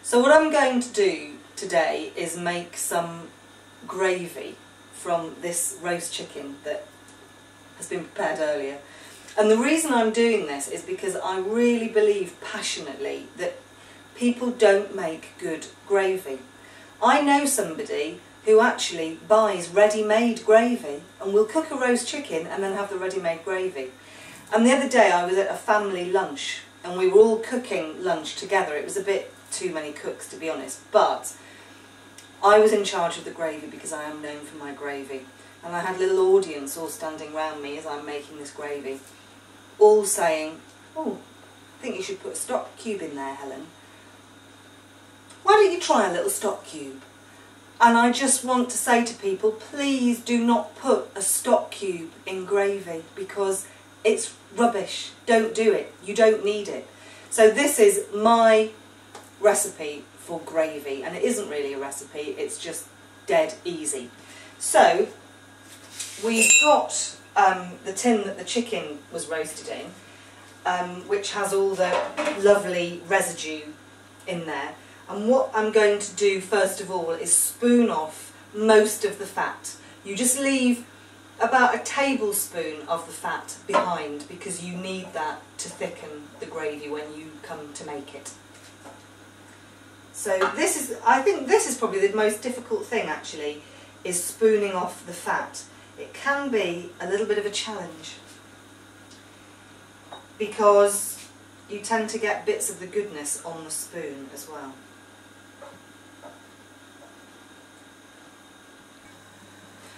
So what I'm going to do today is make some gravy from this roast chicken that has been prepared earlier. And the reason I'm doing this is because I really believe passionately that people don't make good gravy. I know somebody who actually buys ready-made gravy and will cook a roast chicken and then have the ready-made gravy. And the other day I was at a family lunch and we were all cooking lunch together. It was a bit too many cooks, to be honest, but I was in charge of the gravy because I am known for my gravy. And I had a little audience all standing round me as I'm making this gravy, all saying, "Oh, I think you should put a stock cube in there, Helen. Why don't you try a little stock cube?" And I just want to say to people, please do not put a stock cube in gravy because it's rubbish. Don't do it. You don't need it. So this is my recipe for gravy, and it isn't really a recipe, it's just dead easy. So we've got the tin that the chicken was roasted in, which has all the lovely residue in there. And what I'm going to do first of all is spoon off most of the fat. You just leave about a tablespoon of the fat behind because you need that to thicken the gravy when you come to make it. So this is, I think this is probably the most difficult thing actually, is spooning off the fat. It can be a little bit of a challenge because you tend to get bits of the goodness on the spoon as well.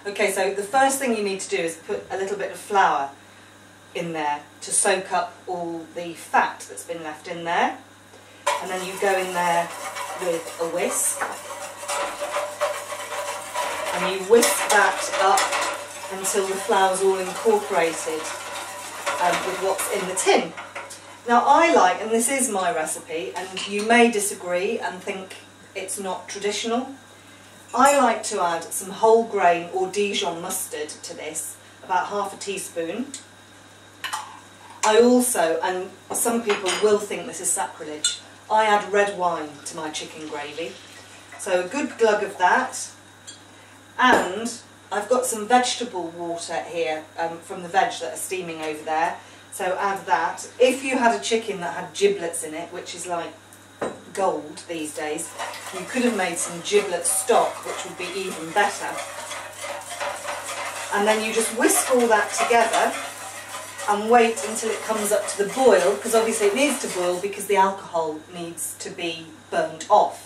Okay, so the first thing you need to do is put a little bit of flour in there to soak up all the fat that's been left in there. And then you go in there with a whisk. And you whisk that up until the flour's all incorporated with what's in the tin. Now I like, and this is my recipe, and you may disagree and think it's not traditional, I like to add some whole grain or Dijon mustard to this, about half a teaspoon. I also, and some people will think this is sacrilege, I add red wine to my chicken gravy. So a good glug of that, and I've got some vegetable water here from the veg that are steaming over there, so add that. If you had a chicken that had giblets in it, which is like gold these days, you could have made some giblet stock, which would be even better. And then you just whisk all that together and wait until it comes up to the boil, because obviously it needs to boil because the alcohol needs to be burnt off.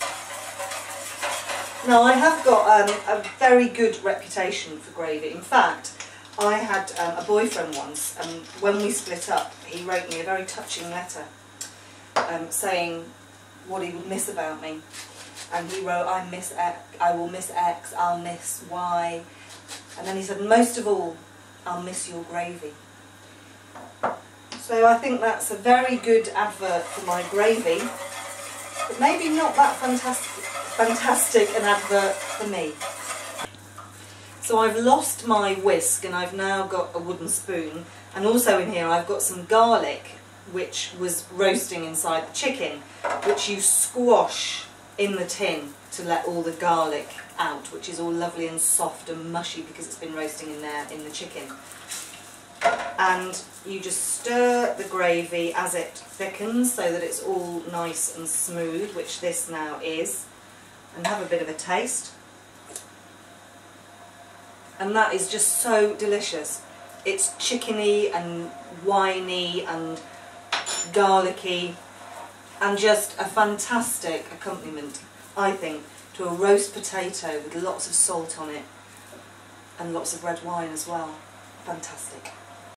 Now I have got a very good reputation for gravy. In fact, I had a boyfriend once, and when we split up he wrote me a very touching letter saying what he would miss about me. And he wrote, I miss X, I will miss X, I'll miss Y. And then he said, most of all, I'll miss your gravy. So I think that's a very good advert for my gravy, but maybe not that fantastic an advert for me. So I've lost my whisk and I've now got a wooden spoon, and also in here I've got some garlic which was roasting inside the chicken, which you squash in the tin to let all the garlic out, which is all lovely and soft and mushy because it's been roasting in there in the chicken. And you just stir the gravy as it thickens so that it's all nice and smooth, which this now is, and have a bit of a taste. And that is just so delicious. It's chickeny and winey and garlicky, and just a fantastic accompaniment, I think, to a roast potato with lots of salt on it and lots of red wine as well. Fantastic.